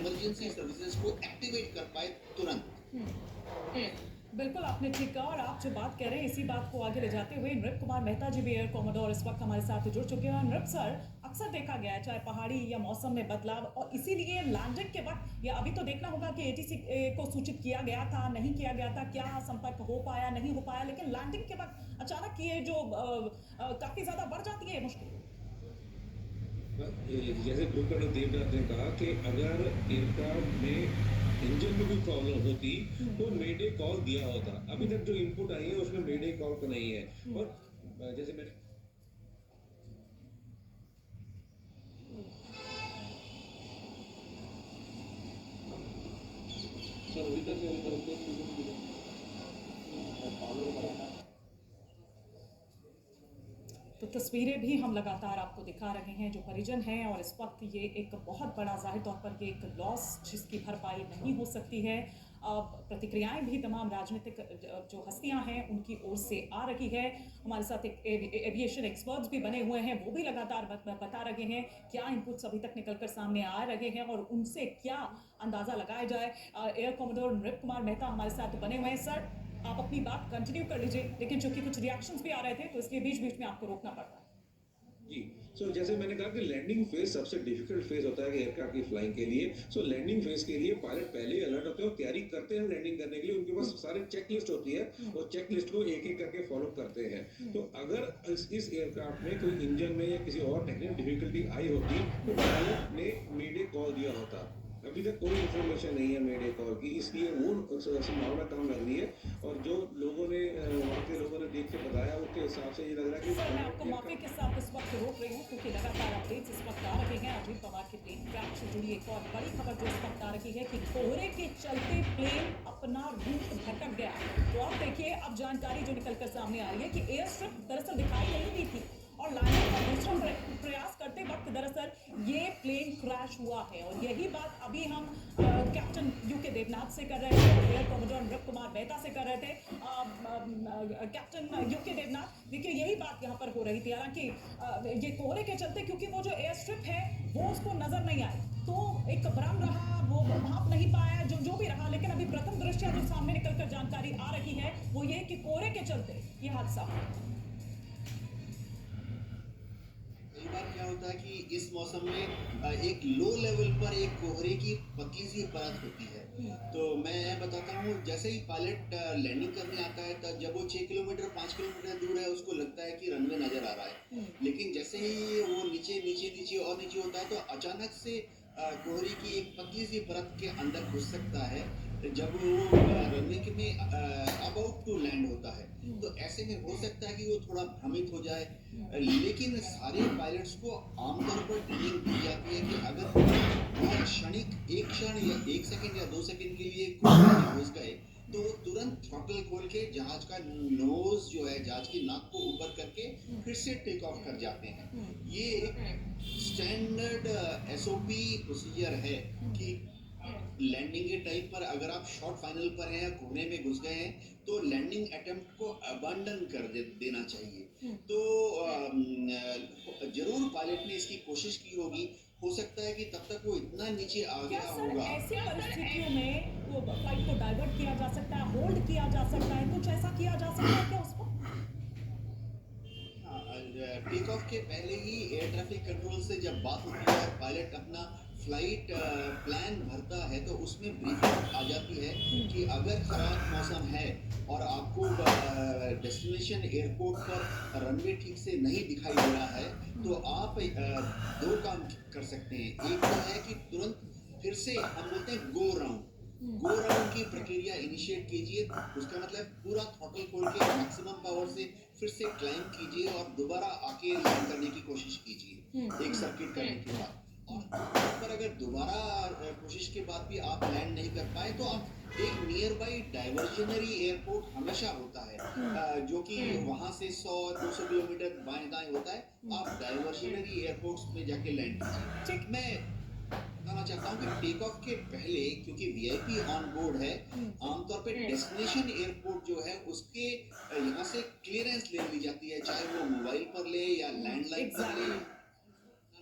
Emergency services को activate कर पाए तुरंत। बिल्कुल आपने ठीक कहा, और आप जो बात कह रहे हैं इसी बात को आगे ले जाते हुए नृप कुमार मेहता जी भी एयर कॉमोडोर इस वक्त हमारे साथ जुड़ चुके हैं। नृप सर, अक्सर देखा गया है चाहे पहाड़ी या मौसम में बदलाव, और इसीलिए लैंडिंग के वक्त या अभी तो देखना होगा कि एटीसी को सूचित किया गया था, नहीं किया गया था, क्या संपर्क हो पाया, नहीं हो पाया, लेकिन लैंडिंग के वक्त अचानक ये जो काफी ज्यादा बढ़ जाती है मुश्किल। जैसे ग्रुप कर्नल देवनाथ ने कहा कि अगर एयरक्राफ्ट में इंजन में भी प्रॉब्लम होती तो मेडे कॉल दिया होता। अभी तक जो इनपुट आई है उसमें मेडे कॉल तो नहीं है। और जैसे मैंने तो तस्वीरें भी हम लगातार आपको दिखा रहे हैं जो परिजन हैं, और इस वक्त ये एक बहुत बड़ा जाहिर तौर पर ये एक लॉस जिसकी भरपाई नहीं हो सकती है। प्रतिक्रियाएं भी तमाम राजनीतिक जो हस्तियां हैं उनकी ओर से आ रही है। हमारे साथ एक एविएशन एक्सपर्ट्स भी बने हुए हैं, वो भी लगातार बता रहे हैं क्या इनपुट्स अभी तक निकलकर सामने आ रहे हैं और उनसे क्या अंदाज़ा लगाया जाए। एयर कॉमोडोर नृप कुमार मेहता हमारे साथ बने हुए हैं। सर, आप अपनी बात कंटिन्यू कर लीजिए, लेकिन चूंकि कुछ रिएक्शंस भी आ रहे थे तो इसलिए बीच बीच में आपको रोकना पड़ रहा है। जी, सो जैसे मैंने कहा कि लैंडिंग फेज सबसे डिफिकल्ट फेज होता है एयरक्राफ्ट की फ्लाइंग के लिए। सो लैंडिंग फेज के लिए पायलट पहले ही अलर्ट होते हैं और तैयारी करते हैं लैंडिंग करने के लिए। उनके पास सारे चेक लिस्ट होती है और चेक लिस्ट को एक एक करके फॉलो करते हैं। तो अगर इस एयरक्राफ्ट में कोई इंजन में या किसी और टेक्निकल डिफिकल्टी आई होती तो पायलट ने मेडे कॉल दिया होता। अभी तक कोई इन्फॉर्मेशन नहीं है मेडे कॉल की, इसलिए वो संभावना कम लग रही है। और जो लोगों ने वहाँ के लोगों ने देख के बताया उसके हिसाब से ये लग रहा है कि सर, मैं आपको माफी के साथ इस वक्त रोक रही हूँ क्योंकि लगातार अपडेट्स इस वक्त आ रहे हैं। अजीत पवार के प्लेन क्रैश से जुड़ी एक और बड़ी खबर जो इस वक्त आ रही है कि कोहरे के चलते प्लेन अपना रूट भटक गया। तो आप देखिए, अब जानकारी जो निकलकर सामने आ रही है कि एयर स्ट्रिप दरअसल दिखाई नहीं दी थी और लैंडिंग का दूसरा प्रयास करते वक्त दरअसल ये प्लेन क्रैश हुआ है। और यही बात अभी हम कैप्टन यूके देवनाथ से कर रहे थे, एयर कॉमोडोर नृप कुमार मेहता से कर रहे थे। कैप्टन यूके देवनाथ, देखिए यही बात यहाँ पर हो रही थी। हालांकि ये कोहरे के चलते, क्योंकि वो जो एयर स्ट्रिप है वो उसको नजर नहीं आई, तो एक भ्रम रहा, वो भाप नहीं पाया, जो भी रहा। लेकिन अभी प्रथम दृष्टया जो सामने निकलकर जानकारी आ रही है वो ये कि कोहरे के चलते ये हादसा हुआ। कई बार क्या होता है कि इस मौसम में एक लो लेवल पर एक कोहरे की पतली सी परत होती है। तो मैं बताता हूँ, जैसे ही पायलट लैंडिंग करने आता है तब जब वो 6 किलोमीटर 5 किलोमीटर दूर है उसको लगता है कि रनवे नजर आ रहा है। लेकिन जैसे ही वो नीचे नीचे नीचे और नीचे होता है तो अचानक से कोहरे की एक पतली सी परत के अंदर घुस सकता है जब वो रनवे में अबाउट टू लैंड होता है। तो ऐसे में हो सकता है कि वो थोड़ा भ्रमित हो जाए। लेकिन सारे पायलट्स को आमतौर पर ट्रेनिंग दी जाती है कि अगर बहुत क्षणिक एक क्षण या 1 सेकंड या 2 सेकंड के लिए घुस गए तो वो तुरंत थ्रॉटल खोल के जहाज का नोज जो है, जहाज की नाक को ऊपर करके फिर से टेक ऑफ कर जाते हैं। ये एक स्टैंडर्ड एसओपी प्रोसीजर है कि लैंडिंग के टाइम पर अगर आप शॉर्ट फाइनल पर हैं या कोने में घुस गए हैं तो लैंडिंग अटेम्प्ट को अबंडन कर देना चाहिए। तो जरूर पायलट ने इसकी कोशिश की होगी। हो सकता है कि तब तक वो इतना नीचे आ क्या गया सर होगा। ऐसी परिस्थितियों में वो फ्लाइट को डाइवर्ट किया जा सकता है, होल्ड किया जा सकता है, कुछ ऐसा किया जा सकता है क्या उसको? टेक ऑफ के पहले ही एयर ट्रैफिक कंट्रोल से जब बात होती है, पायलट अपना फ्लाइट प्लान भरता है तो उसमें ब्रीफिंग आ जाती है कि अगर खराब मौसम है और आपको डेस्टिनेशन एयरपोर्ट पर रनवे ठीक से नहीं दिखाई दे रहा है तो आप दो काम कर सकते हैं। एक तो है कि तुरंत फिर से हम बोलते हैं गो राउंड की प्रक्रिया इनिशिएट कीजिए। उसका मतलब पूरा थ्रॉटल खोल के मैक्सिमम पावर से फिर से क्लाइंब कीजिए और दोबारा आके लैंड करने की कोशिश कीजिए एक सर्किट करने के बाद। और पर अगर दोबारा कोशिश के बाद भी आप लैंड नहीं कर पाए तो आप एक नियर बाई डाइवर्जनरी एयरपोर्ट हमेशा होता है जो कि वहां से 100-200 किलोमीटर बाएं दाएं होता है। आप डाइवर्जनरी एयरपोर्ट्स में जाके लैंड कीजिए। मैं बताना चाहता हूँ कि टेक ऑफ के पहले, क्योंकि वीआईपी ऑन बोर्ड है, आमतौर पे डेस्टिनेशन एयरपोर्ट जो है उसके यहाँ से क्लियरेंस ले ली जाती है, चाहे वो मोबाइल पर ले या लैंडलाइन पर ले।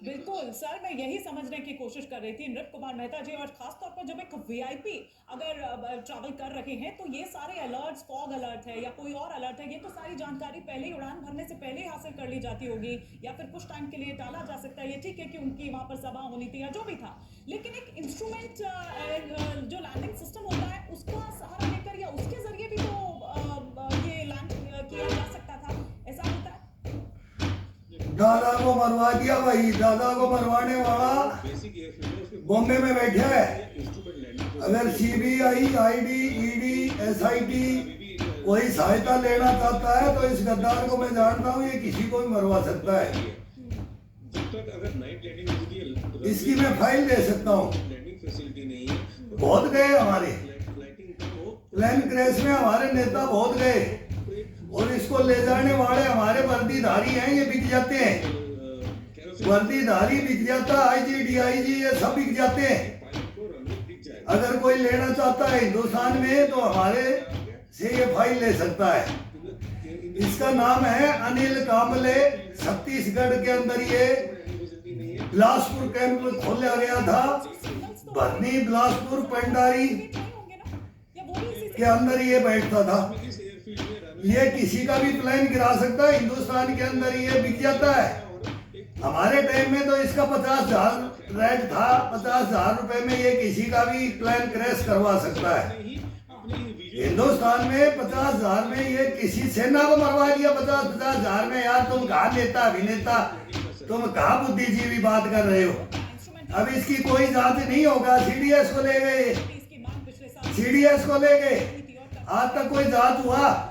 बिल्कुल सर, मैं यही समझने की कोशिश कर रही थी नृप कुमार मेहता जी, और खास तौर पर जब एक वीआईपी अगर ट्रैवल कर रहे हैं तो ये सारे अलर्ट्स, फॉग अलर्ट है या कोई और अलर्ट है, ये तो सारी जानकारी पहले ही उड़ान भरने से पहले ही हासिल कर ली जाती होगी, या फिर कुछ टाइम के लिए टाला जा सकता है। ये ठीक है कि उनकी वहाँ पर सभा होनी थी या जो भी था, लेकिन एक इंस्ट्रूमेंट जो लैंडिंग सिस्टम होता है उसका सहारा लेकर या उसके जरिए भी तो ये लैंड किया जा सकता था, ऐसा होता है। दादा को मरवा दिया भाई, दादा को मरवाने वाला बेसिक एयरफील्ड है, उसमें बॉम्बे में बैठा है। इंस्ट्रूमेंट लैंडिंग अगर सीबीआई, आईडी, ईडी, एसआईटी कोई सहायता लेना चाहता है तो इस गद्दार को मैं जानता हूँ, ये किसी को भी मरवा सकता है। जब तक अगर नाइट लैंडिंग होती है, इसकी मैं फाइल दे सकता हूँ। लैंडिंग फैसिलिटी नहीं है, बहुत गए हमारे फ्लाइटिंग कम हो, प्लेन क्रैश में, हमारे नेता बहुत गए, और इसको ले जाने वाले हमारे वर्दीधारी हैं, ये बिक जाते हैं। वर्दीधारी बिक जाता, आईजी, डीआईजी, ये सब बिक जाते हैं। पायलट को रनवे दिख जाएगा। अगर कोई लेना चाहता है हिंदुस्तान में तो हमारे से ये फाइल ले सकता है। इसका नाम है अनिल कांबले। छत्तीसगढ़ के अंदर ये बिलासपुर कैंप खोला गया था, बरनी, बिलासपुर, पंडारी के अंदर ये बैठता था। इस एयरफील्ड में ये किसी का भी प्लेन गिरा सकता है, हिंदुस्तान के अंदर ये बिक जाता है। हमारे टाइम में तो इसका 50,000 रेट था, 50,000 रुपए में ये किसी का भी प्लेन क्रैश करवा सकता है। हिंदुस्तान में 50,000 में ये किसी सेना को मरवा दिया। 50,000 में यार, तुम कहा नेता अभिनेता, तुम कहा बुद्धिजीवी बात कर रहे हो। अब इसकी कोई जांच नहीं होगा, सीडीएस को ले गए, सीडीएस को ले गए, आज तक कोई जांच हुआ?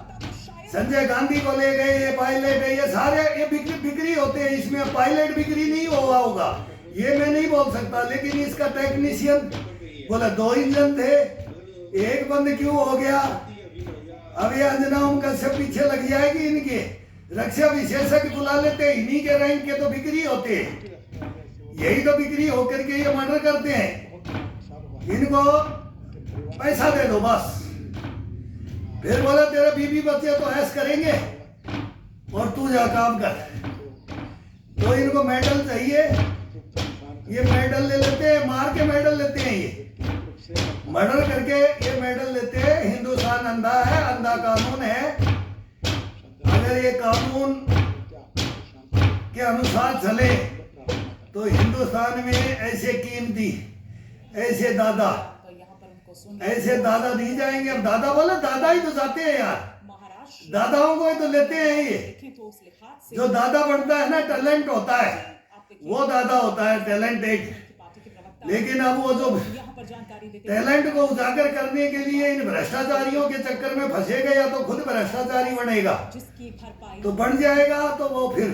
संजय गांधी को ले गए, ये पायलट है, ये सारे ये बिक्री होते हैं, इसमें पायलट बिक्री नहीं हुआ होगा, ये मैं नहीं बोल सकता। लेकिन इसका टेक्नीशियन बोला 2 इंजन थे, एक बंद क्यों हो गया? अब ये अंजना कश्यप पीछे लग जाएगी इनके, रक्षा विशेषज्ञ बुला लेते हैं, इन्हीं के रैंक के तो बिक्री होते हैं, यही तो बिक्री होकर के ये मर्डर करते हैं। इनको पैसा दे दो बस, फिर बोला तेरे बीबी बच्चे तो ऐश करेंगे और तू जा काम कर। तो इनको मेडल चाहिए, ये मेडल ले लेते हैं, मार के मेडल लेते हैं, ये मर्डर करके ये मेडल लेते हैं। हिंदुस्तान अंधा है, अंधा कानून है। अगर ये कानून के अनुसार चले तो हिंदुस्तान में ऐसे कीमती, ऐसे दादा, ऐसे दादा नहीं जाएंगे। अब दादा बोले, दादा ही तो जाते हैं यार, दादाओं को ही तो लेते हैं। ये जो दादा बनता है ना, टैलेंट होता है, वो दादा होता है, टैलेंट एक। लेकिन अब वो जो टैलेंट को उजागर करने के लिए इन भ्रष्टाचारियों के चक्कर में फंसेगा, या तो खुद भ्रष्टाचारी बनेगा तो बन जाएगा, तो वो फिर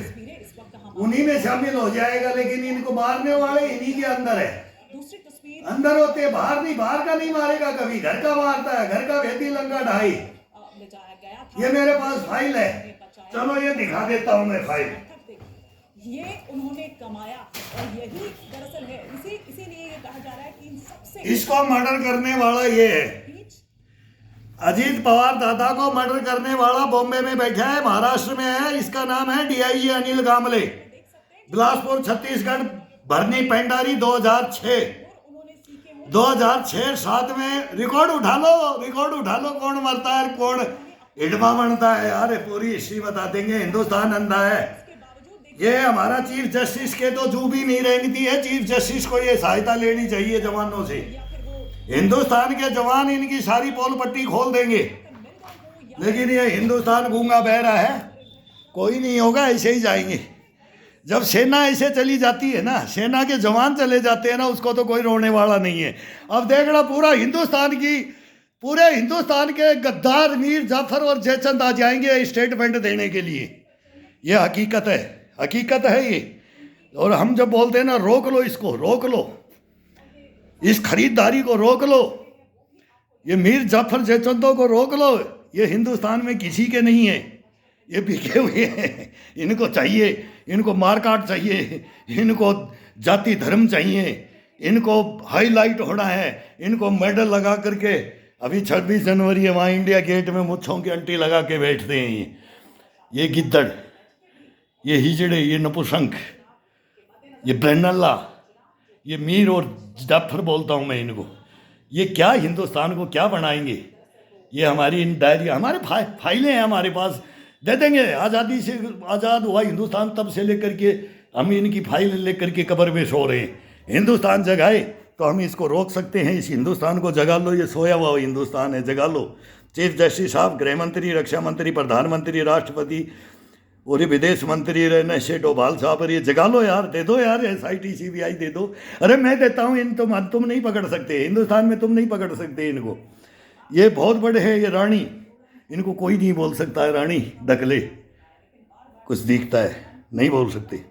उन्हीं में शामिल हो जाएगा। लेकिन इनको मारने वाले इन्हीं के अंदर है, अंदर होते हैं, बाहर नहीं। बाहर का नहीं मारेगा कभी, घर का मारता है, घर का भेदी लंगा ढाई। ये मेरे पास फाइल है, चलो ये दिखा देता हूँ मैं फाइल। ये उन्होंने कमाया, और यही दरअसल है, इसीलिए ये कहा जा रहा है कि इन सबसे इसको मर्डर करने वाला ये है। अजीत पवार दादा को मर्डर करने वाला बॉम्बे में बैठा है, महाराष्ट्र में है। इसका नाम है डीआईजी अनिल कांबले, बिलासपुर, छत्तीसगढ़, भरनी, पेंडारी। 2006-7 में रिकॉर्ड उठा लो कौन मरता है, कौन हिडमा बनता है यार, पूरी हिस्ट्री बता देंगे। हिंदुस्तान अंधा है। ये हमारा चीफ जस्टिस के तो जू भी नहीं रेंगती है। चीफ जस्टिस को ये सहायता लेनी चाहिए जवानों से। हिंदुस्तान के जवान इनकी सारी पोल पट्टी खोल देंगे, लेकिन ये हिंदुस्तान गूंगा बहरा है, कोई नहीं होगा, ऐसे ही जाएंगे। जब सेना ऐसे चली जाती है ना, सेना के जवान चले जाते हैं ना, उसको तो कोई रोने वाला नहीं है। अब देखना, पूरे हिंदुस्तान के गद्दार मीर जाफर और जयचंद आ जाएंगे स्टेटमेंट देने के लिए। ये हकीकत है ये। और हम जब बोलते हैं ना, रोक लो इसको, रोक लो, इस खरीदारी को रोक लो, ये मीर जाफर जयचंदों को रोक लो। ये हिंदुस्तान में किसी के नहीं है, ये बिके हुए हैं। इनको चाहिए, इनको मारकाट चाहिए, इनको जाति धर्म चाहिए, इनको हाईलाइट होना है, इनको मेडल लगा करके। अभी 26 जनवरी है, वहाँ इंडिया गेट में मुच्छों की अंटी लगा के बैठते हैं ये गिद्दड़, ये हिजड़े, ये नपुसंक, ये ब्रेनल्ला, ये मीर और जाफर बोलता हूँ मैं इनको, ये क्या हिंदुस्तान को क्या बनाएंगे? ये हमारी इन डायरी, हमारे फाइलें हैं हमारे पास, दे देंगे। आज़ादी से आज़ाद हुआ हिंदुस्तान तब से लेकर के हम इनकी फाइल लेकर के कब्र में सो रहे हैं। हिंदुस्तान जगाए तो हम इसको रोक सकते हैं। इस हिंदुस्तान को जगा लो, ये सोया हुआ हिंदुस्तान है, जगा लो। चीफ जस्टिस साहब, गृह मंत्री, रक्षा मंत्री, प्रधानमंत्री, राष्ट्रपति और ये विदेश मंत्री रहने से डोभाल साहब, और ये जगा लो यार, दे दो यार SIT CBI दे दो। अरे मैं देता हूँ, इन तुम नहीं पकड़ सकते, हिंदुस्तान में तुम नहीं पकड़ सकते इनको। ये बहुत बड़े हैं, ये रानी, इनको कोई नहीं बोल सकता है। रानी डकले कुछ दिखता है, नहीं बोल सकते।